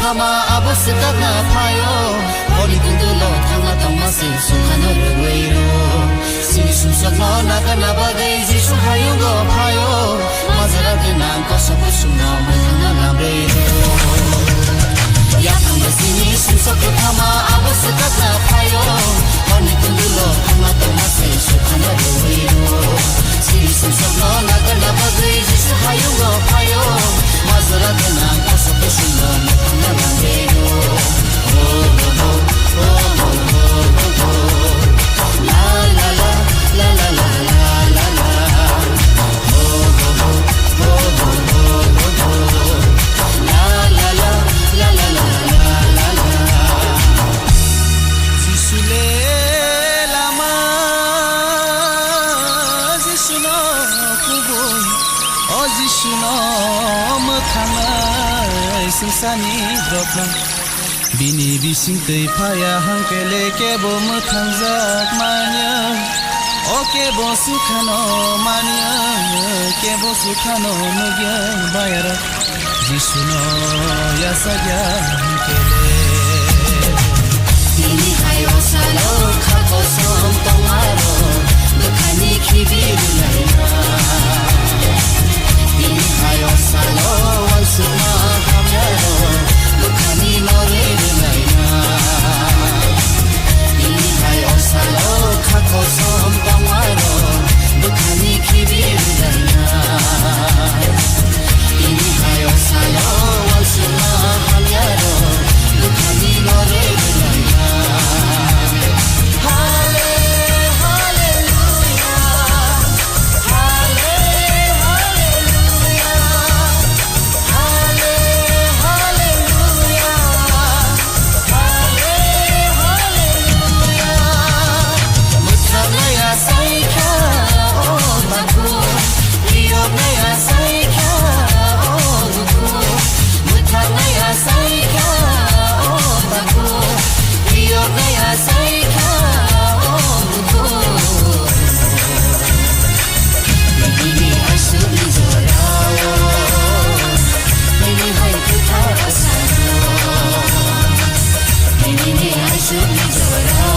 Hama abuskat na payo Oli kundulo thanga tama se sukhana ruweiro Sini sumsak no nakana bagay jishu hayungo payo Mazara dinam kosabu sumna mathana lamreiro Yakanga sini sumsak hama abuskat na payo Oli kundulo thanga tama se sukhana ruweiro Sini sumsak no nakana bagay jishu hayungo payo Mazara dinam kosabu sumna mathana lamreiro Bini bising tei phaya hangkele kebo muthangjak manya O kebo sukhano manya kebo sukhano nugya bayara jisuno yasagya hangkele Bini hayo salo khako som tomaro dukhani khibiru laina Bini hayo salo wansuna hamyaro Dukhani norere laina Bini hayo salo khako som tomaro Dukhani khibiru laina Bini hayo salo wansuna hamyaro Dukhani norere laina I should be